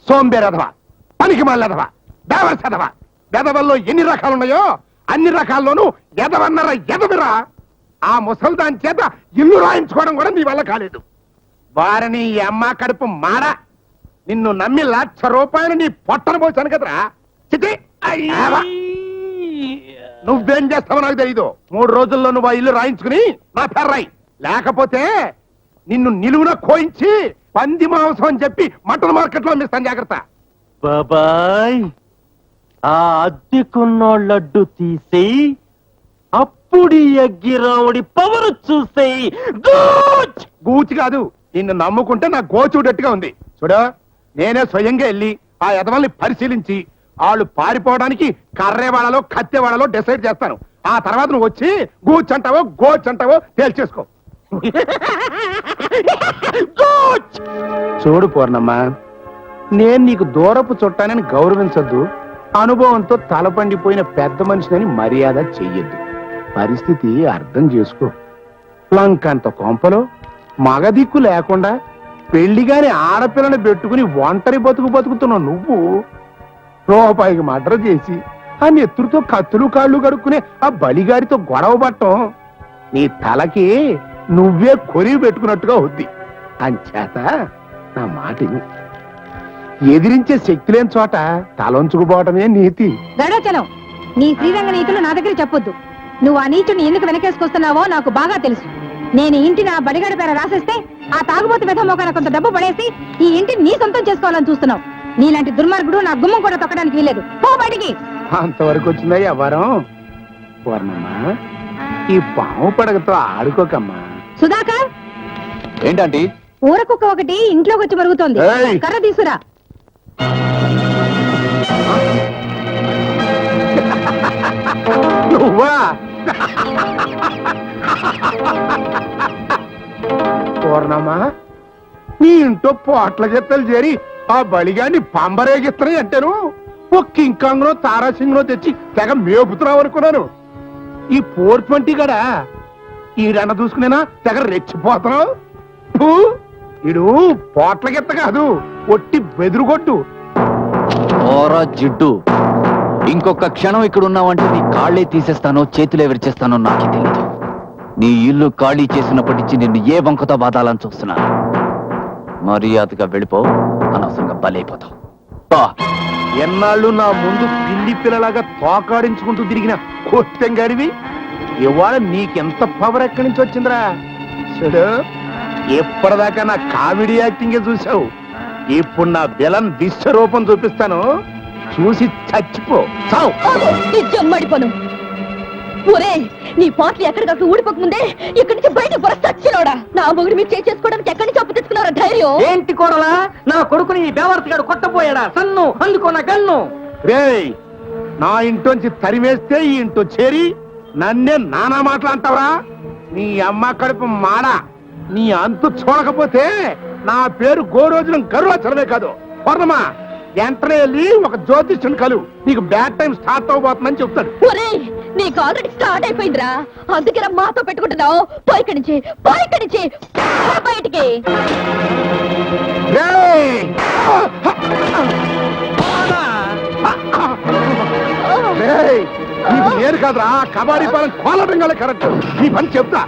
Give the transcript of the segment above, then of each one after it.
సోంబేరదవా, పనికి మాలదవా, దేవసదవా. ఎదవల్లో ఎన్ని రకాలున్నాయో అన్ని రకాల్లోనూ ఎదవన్నర ఎదవిరా. ఆ ముసల్దాని చేత ఇల్లు రాయించుకోవడం కూడా నీ వల్ల కాలేదు. వారిని ఈ అమ్మ కడుపు మాడ. నిన్ను నమ్మి ₹1,00,000 నీ పొట్టను పోసాను కదరా. చిటి నువ్వేం చేస్తావో నాకు తెలీదు. 3 రోజుల్లో నువ్వు ఆ ఇల్లు రాయించుకుని నా పేరు రాయి. లేకపోతే నిన్ను నిలువున కోయించి పంది మాంసం అని చెప్పి మటన్ మార్కెట్ లో అమ్మిస్తాను. జాగ్రత్త. బాబాయ్, ఆ అద్దెకున్నోళ్ళడ్డు తీసేయి, అప్పుడు అగ్గిరావుడి పవర్ చూసేయి. గూచి కాదు, నిన్ను నమ్ముకుంటే నా గోచూడట్టుగా ఉంది. చూడు, నేనే స్వయంగా వెళ్ళి ఆ యదవల్ని పరిశీలించి వాళ్ళు పారిపోవడానికి కర్రేవాడలో కత్తెవాడలో డిసైడ్ చేస్తాను. ఆ తర్వాత నువ్వు వచ్చి గూచంటావో గోచంటావో తేల్చేసుకో. చూడు పూర్ణమ్మ, నేను నీకు దూరపు చుట్టానని గౌరవించొద్దు, అనుభవంతో తలపండిపోయిన పెద్ద మనిషిని మర్యాద చెయ్యొద్దు. పరిస్థితి అర్థం చేసుకో. లంకంత కొంపలో మగదిక్కు లేకుండా పెళ్లిగాని ఆడపిల్లని పెట్టుకుని ఒంటరి బతుకుతున్నావు నువ్వు. రూపాయికి మర్డర్ చేసి ఆ నెత్తురుతో కత్తులు కాళ్ళు కడుక్కునే ఆ బలిగారితో గొడవ పట్టం నీ తలకి నువ్వే కొరివి పెట్టుకున్నట్టుగా వద్ది. అంచేత నా మాటని ఎదిరించే శక్తి లేని చోట తలంచుకుపోవటమే నీతి. గడాచలం, నీ శ్రీరంగ నీతులు నా దగ్గర చెప్పొద్దు. నువ్వు ఆ నీచుని ఎందుకు వెనకేసుకొస్తున్నావో నాకు బాగా తెలుసు. నేను ఇంటి నా బడిగాడి పేర రాసేస్తే ఆ తాగుబోతు వెధమోకాన కొంత డబ్బు పడేసి ఈ ఇంటిని నీ సొంతం చేసుకోవాలని చూస్తున్నావు. నీలాంటి దుర్మార్గుడు నా గుమ్మం కూడా తొక్కడానికి వీలేదు. పో బయటికి. అంతవరకు వచ్చిందా ఎవరం? పూర్ణమ్మా, ఈ పాము పడగతో ఆడుకోకమ్మా. సుధాకర్, ఏంటంటే ఊరకుక్క ఒకటి ఇంట్లోకి వచ్చి మరుగుతోంది. కర్ర తీసురా. నువ్వా? పూర్ణమ్మా, నీ ఇంట్లో పోట్ల గిత్తలు చేరి ఆ బలిగాన్ని పంబరేగిస్తున్నాయి అంటేను ఒక కింకాంగ్లో తారాసింగ్లో తెచ్చి తెగ మేపుతున్నావు అనుకున్నాను. ఈ 420 గడా ఈడన్న చూసుకునేనా తెగ రెచ్చిపోతున్నావు. ఇడు పోట్ల గిత్త కాదు, ఒట్టి బెదురుగొట్టు. ఓరా జిడ్డు, ఇంకొక క్షణం ఇక్కడ ఉన్నావంటే నీ కాళ్ళే తీసేస్తానో చేతులే విరిచేస్తానో నాకే తెలీదు. నీ ఇల్లు ఖాళీ చేసినప్పటి నుంచి నిన్ను ఏ వంకతో బాధాలని చూస్తున్నాను. మర్యాదగా వెళ్ళిపో, అనవసరంగా బలైపోతావు. ఎన్నాళ్ళు నా ముందు పిల్లి పిల్లలాగా తోకాడించుకుంటూ తిరిగిన కొత్తెంగాడివి ఇవాళ నీకెంత పవర్ ఎక్కడి నుంచి వచ్చిందిరా? చూడు, ఎప్పటిదాకా నా కామెడీ యాక్టింగే చూసావు, ఇప్పుడు నా విలన్ విశ్వరూపం చూపిస్తాను, చూసి చచ్చిపో. జమ్మడిపోను. ఒరే, నీ పాటలు ఎక్కడికక్కడ ఊడిపోకముందే ఇక్కడి నుంచి బయటకు పొరచచ్చినోడా. నా మొగుడు మీరు చేసుకోవడానికి ఎక్కడి నుంచి అప్పు తెచ్చుకున్నారా ధైర్యం? ఏంటి కోడలా, నా కొడుకుని ఈ బేవర్తగాడు కొట్టపోయాడా? సన్ను అందుకున్న గన్ను. రేయ్, నా ఇంట్లోంచి తరిమేస్తే ఈ ఇంట్లో చేరి నన్నే నానా మాటలు అంటావరా? నీ అమ్మ కడుపు మాడ. నీ అంతు చూడకపోతే నా పేరు గోరోజులం గరువాచలమే కాదు. పూర్ణమా, వెంటనే వెళ్ళి ఒక జ్యోతిష్యుని కలు, నీకు బ్యాడ్ టైం స్టార్ట్ అవబోతుందని చెప్తాడు. నీకు ఆల్రెడీ స్టార్ట్ అయిపోయిందిరా, అందుకే మాతో పెట్టుకుంటున్నావు. పైకి నుంచి బయటికి. నీకు నేను కాదురా, కబాడీ పాలన కోలటం కదా కరెక్ట్. నీ పని చెప్తా.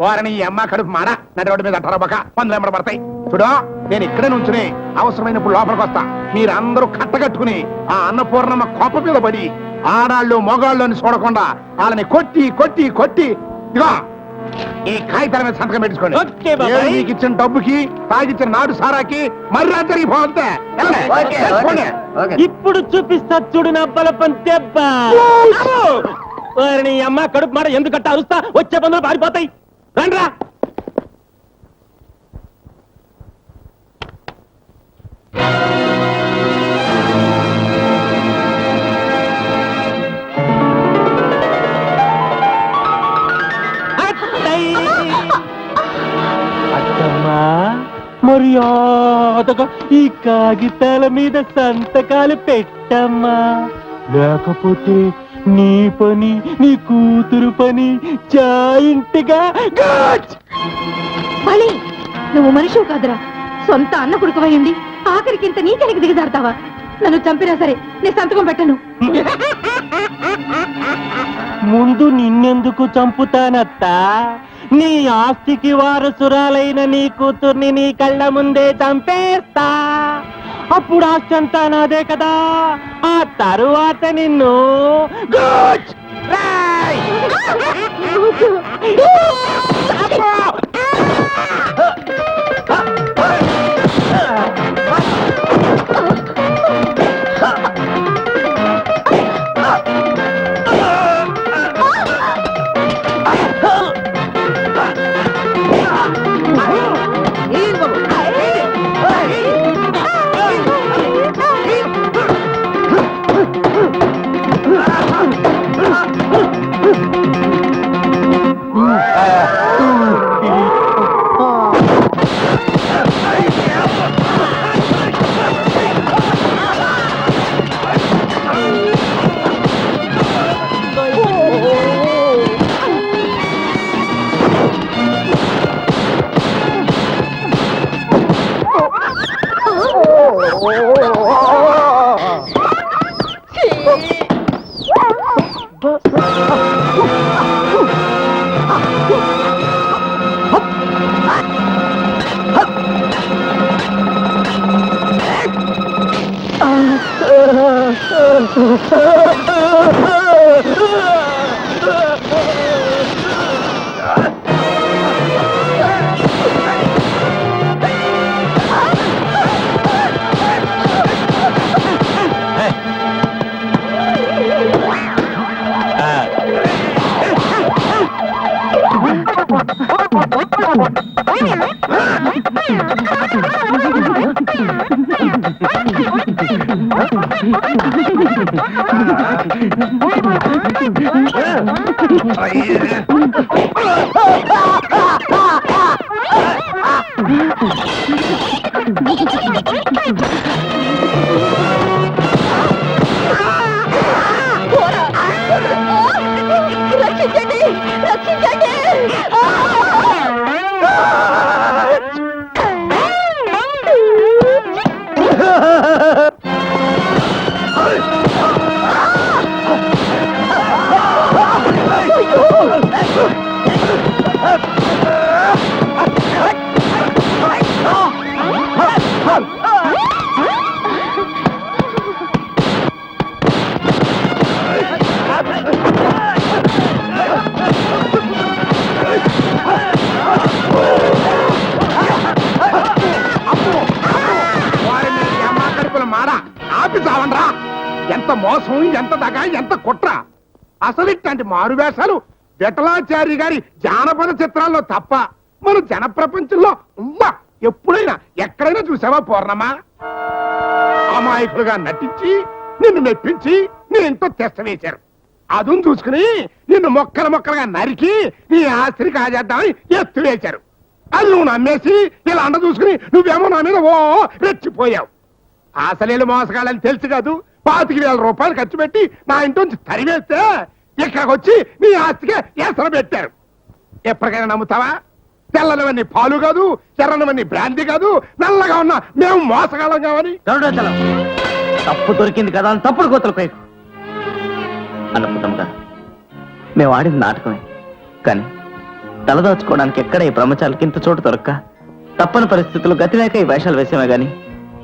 వారిని అమ్మ కడుపు మాడ నడి రోడ్డు మీద అట్టరబక పందులు ఎంబడబడతాయి. చూడు, నేను ఇక్కడే నుంచుని అవసరమైనప్పుడు లోపలికి వస్తా. మీరందరూ కట్టగట్టుకుని ఆ అన్నపూర్ణమ్మ కోప మీద పడి ఆడాళ్ళు మొగాళ్ళు అని చూడకుండా వాళ్ళని కొట్టి కొట్టి కొట్టి ఇదిగో ఈ కాగితాల మీద సంతకం పెట్టించుకోండి. మీకు ఇచ్చిన డబ్బుకి తాగిచ్చిన నాడు సారాకి మర్యాద జరిగిపోతే ఇప్పుడు చూపిస్తా చూడు నా బలపం దెబ్బ. నీ అమ్మ కడుపు మాట ఎందుకంటే అరుస్తా, వచ్చే బంధువులు పారిపోతాయి. రండ్రా. మర్యాద మర్యాదగా ఈ కాగితాల మీద సంతకాలు పెట్టమ్మా, లేకపోతే నీ పని నీ కూతురు పని జాయింట్గా మళ్ళీ నువ్వు మనిషివి కాదురా, సొంత అన్న కొడుకువయ్యండి ఆఖరికి ఇంత నీచనికి దిగజారుతావా? నన్ను చంపినా సరే నీ సంతకం పెట్టను. ముందు నిన్నెందుకు చంపుతానత్తా? నీ ఆస్తికి వారసురాలైన నీ కూతుర్ని నీ కళ్ళ ముందే చంపేస్తా. అప్పుడు ఆస్తి అంతా నాదే కదా. ఆ తరువాత నిన్ను గుచ్! రేయ్! రక్షించండి, రక్షించండి. ఎంత మోసం, ఎంత దగా, ఎంత కుట్ర! అసలు ఇట్లాంటి మారువేషాలు విఠలాచారి గారి జానపద చిత్రాల్లో తప్ప మన జన ప్రపంచంలో ఉమ్మా ఎప్పుడైనా ఎక్కడైనా చూసావా పూర్ణమా? అమాయకులుగా నటించి నిన్ను మెప్పించి నీ ఇంట్లో తెస్త వేశారు. అదును చూసుకుని నిన్ను మొక్కలు మొక్కలుగా నరికి నీ ఆస్తిని కాజేద్దామని ఎత్తు వేశారు. అది నువ్వు నమ్మేసి ఇలా అండ చూసుకుని నువ్వేమో నా మీద ఓ రెచ్చిపోయావు. అసలేలు మోసగాలని తెలుసు కాదు. 25,000 రూపాయలు ఖర్చు పెట్టి నా ఇంటి తరివేస్తే ఇక్కడికి వచ్చి నీ ఆస్తికే ఏసర పెట్టారు. ఎప్పటికైనా నమ్ముతావా? తెల్లనివన్నీ పాలు కాదు, ఎర్రనివన్నీ బ్రాంతి కాదు, నల్లగా ఉన్న మేము మోసగాళ్ళం కావని. తప్పు దొరికింది కదా అని తప్పుడు కోతలు పైకు అనుకుంటాం కదా. మేము ఆడింది నాటకమే, కానీ తలదాచుకోవడానికి ఎక్కడ ఈ బ్రహ్మచారులకి ఇంత చోటు దొరక్క తప్పని పరిస్థితులు గతిలేక ఈ వేషాలు వేసామే గాని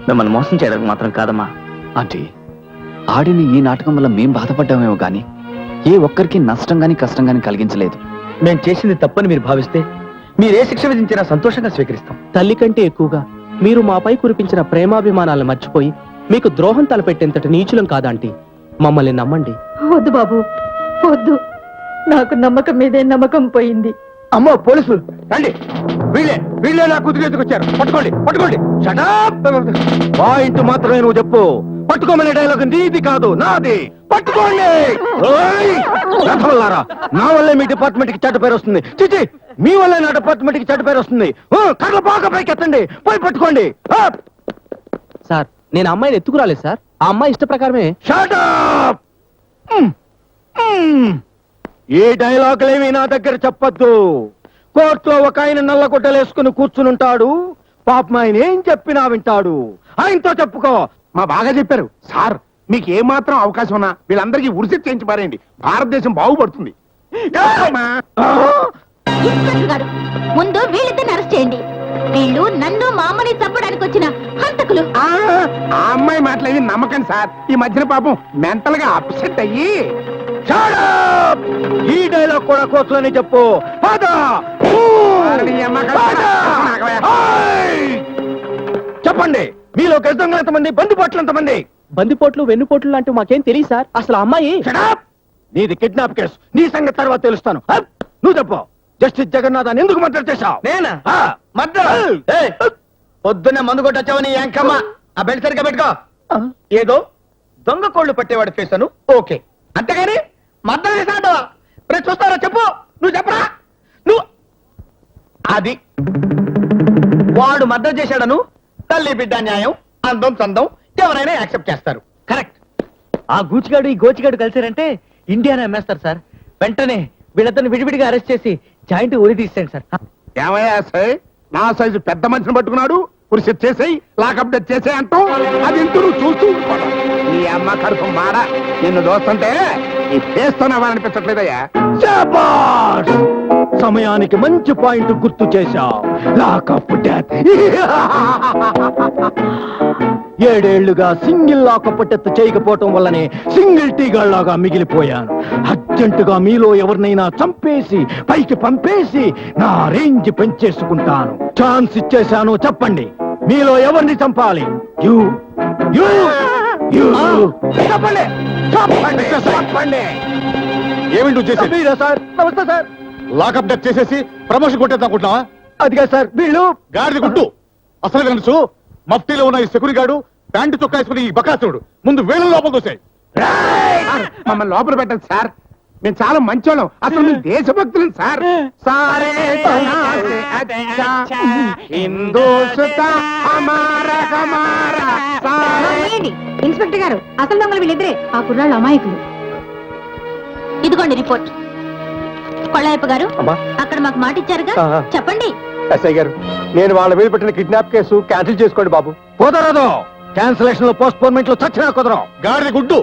మిమ్మల్ని మోసం చేయడానికి మాత్రం కాదమ్మా. ఆంటీ, ఆడిన ఈ నాటకం వల్ల మేం బాధపడ్డామేమో గాని ఏ ఒక్కరికి నష్టం గాని కష్టం గాని కలిగించలేదు. మేము చేసింది తప్పని మీరు భావిస్తే మీరే శిక్ష విధించినా సంతోషంగా స్వీకరిస్తాం. తల్లి కంటే ఎక్కువగా మీరు మాపై కురిపించిన ప్రేమాభిమానాలను మర్చిపోయి మీకు ద్రోహం తలపెట్టేంతటి నీచులం కాదంటీ. మమ్మల్ని నమ్మండి. వద్దు బాబు, వద్దు. నాకు నమ్మకం మీదే నమ్మకం పోయింది. అమ్మో పోలీసులు రండి. వీళ్ళే నా కూతురు ఎత్తుకొచ్చారు. పట్టుకోండి, పట్టుకోండి. పాయింట్ మాత్రమే నువ్వు చెప్పు. పట్టుకోమనే డైలాగ్ నీది కాదు, నాది. పట్టుకోండి. నా వల్లే మీ డిపార్ట్మెంట్ కి చెడ్డ పేరు వస్తుంది. చిచి, మీ వల్లే నా డిపార్ట్మెంట్ కి చెడ్డ పేరు వస్తుంది. కళ్ళ బాగా పైకి ఎత్తండి, పోయి పట్టుకోండి. సార్ నేను ఆ అమ్మాయిని ఎత్తుకురాలేదు సార్, ఆ అమ్మాయి ఇష్ట ప్రకారమే. Shut up! ఈ డైలాగులేవి నా దగ్గర చెప్పొద్దు. కోర్టులో ఒక ఆయన నల్ల గుడ్డలేసుకుని కూర్చునుంటాడు, పాపం ఆయన ఏం చెప్పినా వింటాడు. ఆయనతో చెప్పుకో. మా బాగా చెప్పారు సార్. మీకు ఏ మాత్రం అవకాశం ఉన్నా వీళ్ళందరికీ ఉరిసి చేయించి పారేయండి, భారతదేశం బాగుపడుతుంది. ఏమ్మా? ఇన్స్పెక్టర్ గారు, ముందు వీళ్ళిద్దరిని అరెస్ట్ చేయండి. వీళ్ళు నన్ను మా అమ్మని చంపడానికి వచ్చిన హంతకులు. ఆ అమ్మాయి మాటలేవి నమ్మకండి సార్. ఈ మధ్యన పాపం మెంటల్ గా అప్సెట్ అయ్యి. Shut up! ఈ డైలాగ్ కూడా కోర్టులోనే చెప్పు. పద! నీ అమ్మ కడుపు నాకవే. హాయ్! చెప్పండి, మీలో గజదొంగలు ఎంతమంది, బందిపోట్లు ఎంతమంది? బందిపోట్లు వెన్నుపోట్లు లాంటివి మాకేం తెలియదు సార్. అసలు ఆ అమ్మాయి Shut up! నీది కిడ్నాప్ కేసు, నీ సంగతి తర్వాత తెలుస్తాను. హప్! నువ్వు చెప్పు, జస్టిస్ జగన్నాథాన్ని ఎందుకు మర్డర్ చేశావు? నేనా? పొద్దున్నే మందు కొట్టొచ్చావని ఎంకమ్మ. ఆ బెల్ట్ సరిగ్గా పెట్టుకో. ఏదో దొంగ కోళ్లు పట్టేవాడు చేశాను, ఓకే. అంతేగాని మద్దతు చేశాడు చూస్తారా? చెప్పు, నువ్వు చెప్పరా? నువ్వు అది వాడు మద్దతు చేశాడను తల్లి బిడ్డ న్యాయం, అందం చందం ఎవరైనా యాక్సెప్ట్ చేస్తారు. కరెక్ట్. ఆ గూచిగాడు ఈ గోచిగాడు కలిసారంటే ఇండియానే అమ్మేస్తారు సార్. వెంటనే వీళ్ళిద్దరిని విడివిడిగా అరెస్ట్ చేసి జాయింట్ ఉరి తీసేయండి సార్. ఏమయ్యా సార్, నా సైజు పెద్ద మనిషిని పట్టుకున్నాడు, ఉరిసి చేసేయి, లాకప్ డెత్ చేసేయి అంటాం. అది ఇంటూ నువ్వు చూస్తూ ఊరుకోవడం. నీ అమ్మ కడుపు మాడ. నిన్ను దోస్తుంటే ఈ ఫేస్తో నవ్వాలనిపించట్లేదయ్యా. శాబాష్! సమయానికి మంచి పాయింట్ గుర్తు చేశావు. Lockup death. 7 ఏళ్లుగా సింగిల్ లాకప్ డెత్ చేయకపోవటం వల్లనే సింగిల్ టీగాళ్లాగా మిగిలిపోయాను. అర్జెంటుగా మీలో ఎవరినైనా చంపేసి పైకి పంపేసి నా రేంజ్ పెంచేసుకుంటాను. ఛాన్స్ ఇచ్చేశాను, చెప్పండి, మీలో ఎవరిని చంపాలి? యు యు యు చెప్పండి, చెప్పండి, చెప్పండి. ఏమిటి నువ్వు చేసేది? మీరా సార్? నమస్తే సార్. లాకప్ డెత్ చేసేసి ప్రమోషన్ కొట్టేద్దాం అనుకుంటున్నావా? అదిగా సార్, వీళ్ళు గాడిది గుడ్డు. అసలు తెలుసు, మఫ్టీలో ఉన్న ఈ సెక్యూరిటీ గార్డు ప్యాంటు చొక్కా వేసుకుని ఈ బకాసుడు ముందు వేలు లోపల దోసాయి. సార్, మమ్మల్ని లోపల పెట్టండి సార్. మేము చాలా మంచోళ్ళం, అసలు మేము దేశభక్తులం సార్. సారే జనాసే అచ్చా, హిందూసుతా హమారా హమారా సారే. ఏంటి ఇన్స్పెక్టర్ గారు, అసలు దొంగలు వీళ్ళిద్దరే, ఆ కుర్రాళ్ళు అమాయకులు. ఇదిగోండి రిపోర్ట్. కొళ్ళాయప్ప గారు, అమ్మా. అక్కడ మాకు మాట ఇచ్చారుగా, ఆహా. చెప్పండి. ఎస్ఐ గారు, నేను వాళ్ళ మీద పెట్టిన కిడ్నాప్ కేసు క్యాన్సిల్ చేసుకోండి బాబు. కుదరదు. క్యాన్సిలేషన్ లో పోస్ట్ పోన్మెంట్ లో చచ్చినా కుదరవు. గాడిది గుడ్డు,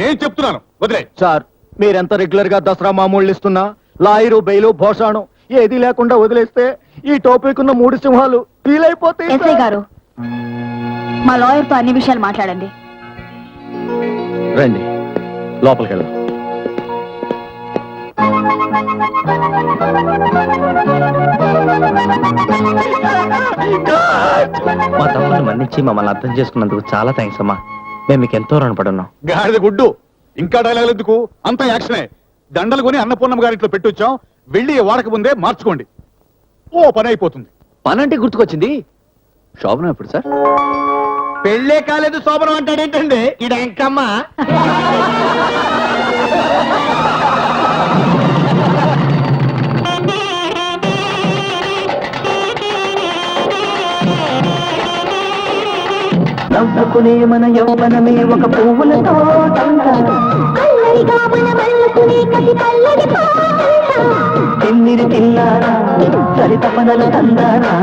నేను చెప్తున్నాను, వదిలే. సార్, మీరెంత రెగ్యులర్ గా దసరా మామూళ్ళు ఇస్తున్నా లాయరు బెయిలు భోషాణం ఏది లేకుండా వదిలేస్తే ఈ టోపీకున్న 3 సింహాలు వీలైపోతాయి. ఎస్ఐ గారు, మా లాయర్ తో అన్ని విషయాలు మాట్లాడండి. రండి, లోపలికి వెళ్దాం. మా తప్పును మన్నించి మమ్మల్ని అర్థం చేసుకున్నందుకు చాలా థ్యాంక్స్ అమ్మా. మేము మీకు ఎంతో రుణపడి ఉన్నాం. గాడిద గుడ్డు, ఇంకా డైలాగ్ ఎందుకు? అంత యాక్షనే. దండలు కొని అన్నపూర్ణమ్మ గారింట్లో పెట్టొచ్చాం, వెళ్ళి వాడక ముందే మార్చుకోండి, ఓ పని అయిపోతుంది. పనంటే గుర్తుకొచ్చింది. శోభనం ఎప్పుడు సార్? పెళ్ళే కాలేదు శోభనం అంటాడేంటండి ఈడ ఎంకమ్మ. నవ్వుకునే మన యౌవనమే ఒక పువ్వుల తోటంట, తిమ్మిరి తిల్లారా, సరితపనలు తందారా.